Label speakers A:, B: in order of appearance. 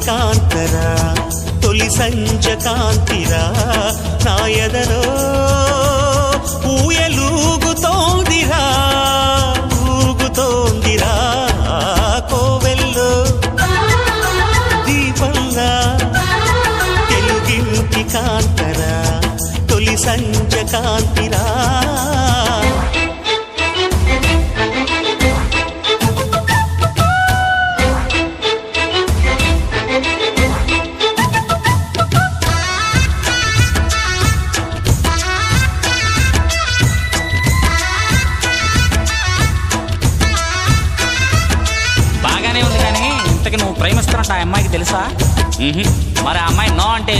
A: కాంతరా తొలి సంజ కాంతిరా నా ఎదలో ఊయలూగుతోందిరా ఊగుతోందిరా కోవెల్లో దీపంగా తెలుగింటి కాంతరా తొలి సంజ కాంతిరా
B: బాగానే ఉంది కానీ ఇంతకు నువ్వు ప్రేమిస్తున్నట్టు ఆ అమ్మాయికి తెలుసా? మరి ఆ అమ్మాయి నో అంటే